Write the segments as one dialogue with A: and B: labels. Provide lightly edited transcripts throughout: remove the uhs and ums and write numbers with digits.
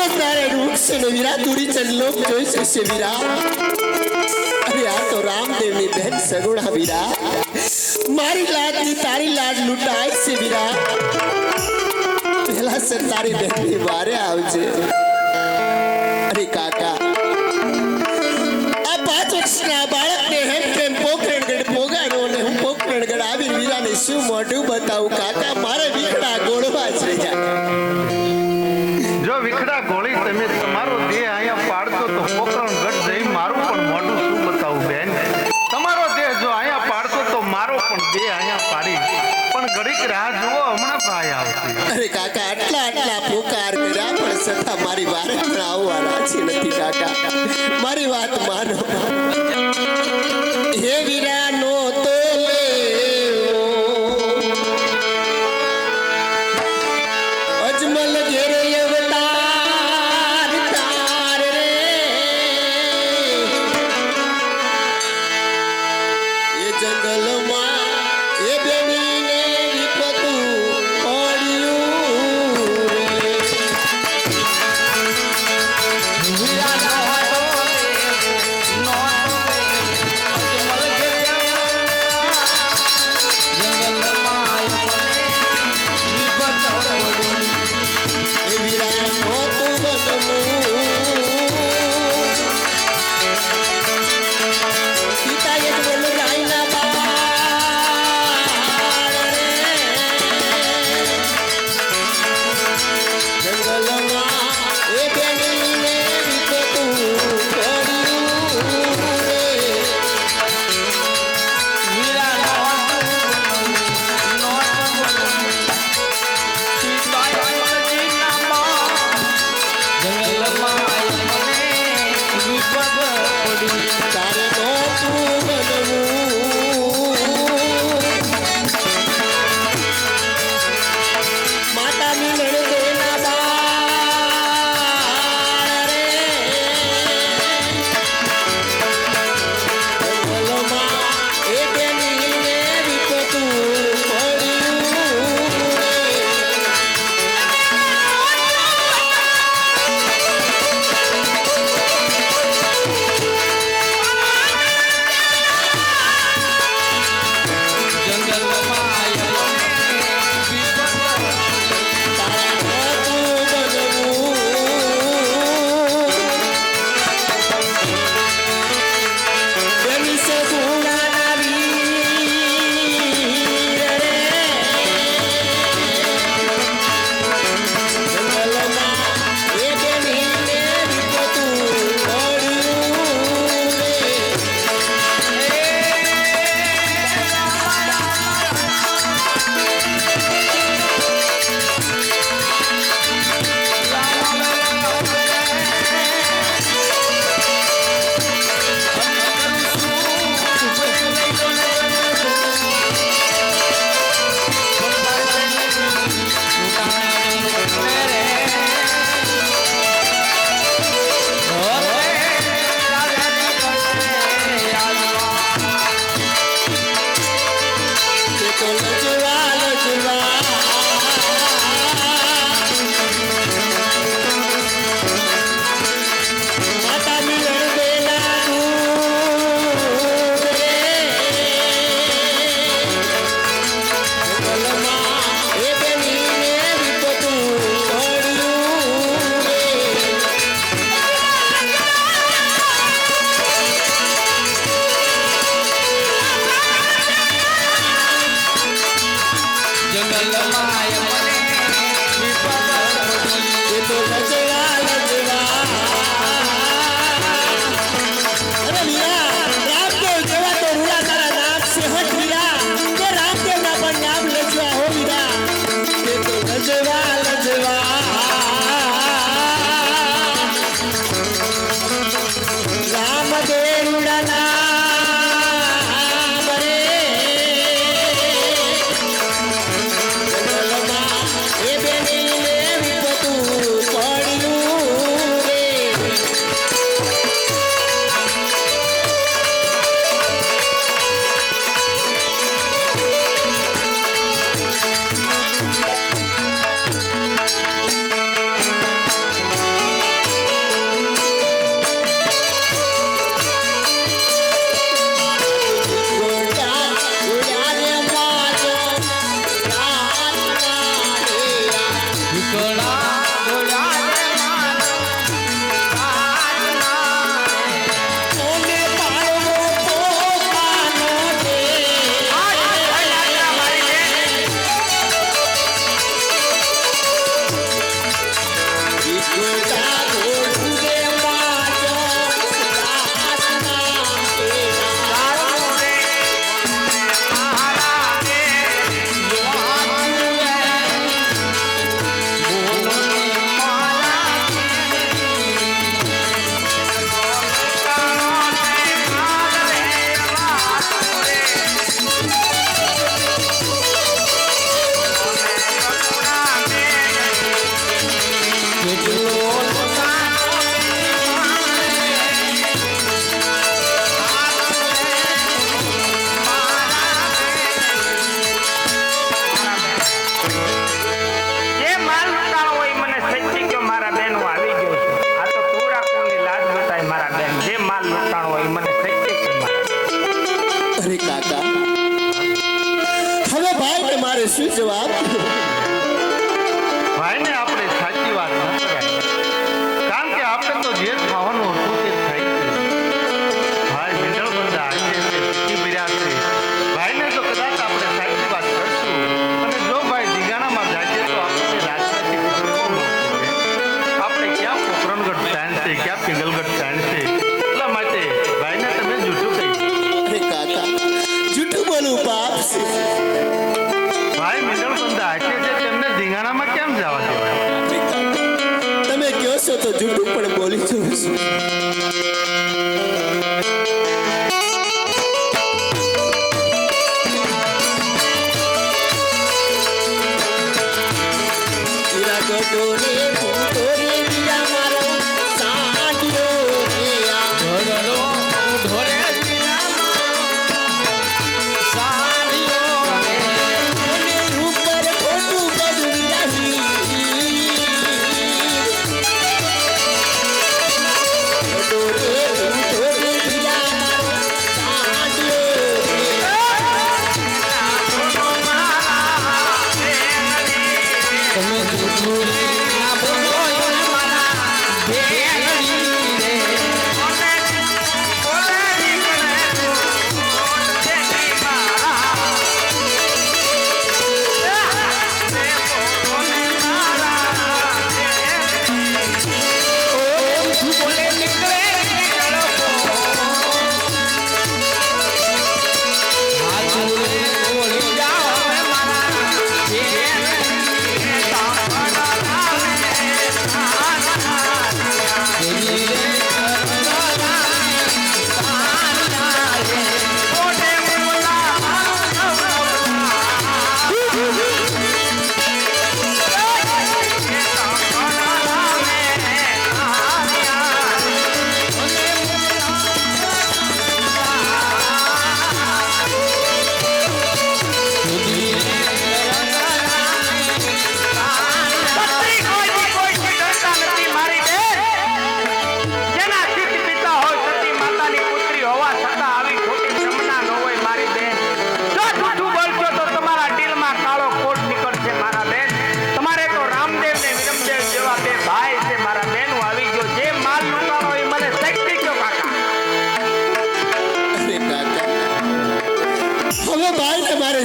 A: નારાયણ વૃક્ષ ને વીરા તુરી ચંદલોક જોઈ શકશે વીરા. અરે આ તો રામદેવની બહેન સગુણા વીરા. મારી લાડની તારી લાડ લૂંટાય છે વીરા. પહેલા સર તારી બહેનની વારે આવજે. અરે કાકા આ 5 વર્ષના બાળકને હેમ કેમ પોખરણગઢ પોગાડો ને હું પોખરણગઢ આવી વીરાને શું મોઢું બતાવું કાકા. મારે વિખડા ગોળવા જ રહ્યા.
B: જો વિખડા ગોળી તમે તમારો દેહ અહીંયા પાડતો તો પોકરણગઢ જઈ મારું પણ મોઢું શું બતાવું બેન. તમારો દેહ જો અહીંયા પાડતો તો મારો પણ દેહ અહીંયા પાડી. પણ ઘડીક રાહ જુઓ, હમણાં ભાઈ આવશે.
A: અરે કાકા આટલા પોકાર કર્યા પણ છતાં મારી વારે પણ આવવા રાજી નથી કાકા. મારી વાત માનો. હે વીરાનો તો અજમલ ઘેરે અવતાર તાર રે. એ જંગલમાં એ બેનીને વિપતું પડ્યું રે. એ વીરાનો તું બદલું પિતા એક બોલ રાયના બા મારે શું જવાબ
B: ભાઈને આપણે સાચી વાત ન કરાય, કારણ કે આપણે તો જે થવાનું હતું તે થઈ ગયું. ભાઈ મીંડળબંધા આજે છે બિર્યા છે. ભાઈને તો કદાચ આપણે સાચી વાત કરશું અને જો ભાઈ દીગાણામાં જાય તો આપણને રાજમાંથી ખબર મળશે. આપણે ક્યાં પોકરણગઢ સ્ટેન્ડ છે, ક્યાં પિંગલગઢ સ્ટેન્ડ છે. એટલા માટે ભાઈને તમે જૂઠું કહી
A: અરે કાકા જૂઠું બોલું પાપ છે.
B: ભાઈ મીંડળબંધા આજે છે તેમને દીગાણામાં કેમ જવા દેવાય?
A: અરે કાકા, તમે કહો છો તો જૂઠું પણ બોલી જઉં છું. હીરા ગોટોને ફૂટોને વીરા મારો સાંડિયો રે આ ઘરનો ઢોરે વીરા મારો સાંડિયો રે મને ઉપર ખોટું બધું રહી ગોટોને ફૂટોને વીરા મારો સાંડિયો તમે જૂઠું ના બોલો મારા ભેગડી રે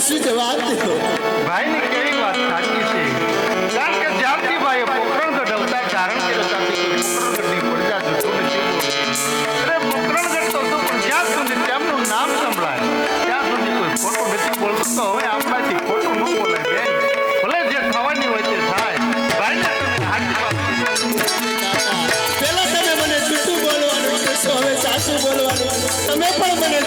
A: શું જવાબ દેવો?
B: ભાઈની કેવી વાત સાચી છે, કારણ કે જ્યારથી ભાઈએ પોકરણગઢ અવતાર ધારણ કર્યો ત્યારથી પોકરણગઢની પ્રજા જૂઠું નથી બોલતી. અરે પોકરણગઢ તો હતું, પણ જ્યાં સુધી તેમનું નામ સંભળાય ત્યાં સુધી કોઈ ખોટું નથી બોલતું. તો હવે આપણાથી ખોટું ન બોલાય બેન, ભલે જે થવાની હોય તે થાય. ભાઈને તમે સાચી વાત
A: પેલા તમે મને જૂઠું બોલવાનું કહેશો, હવે સાચું બોલવાનું. તમે પણ મને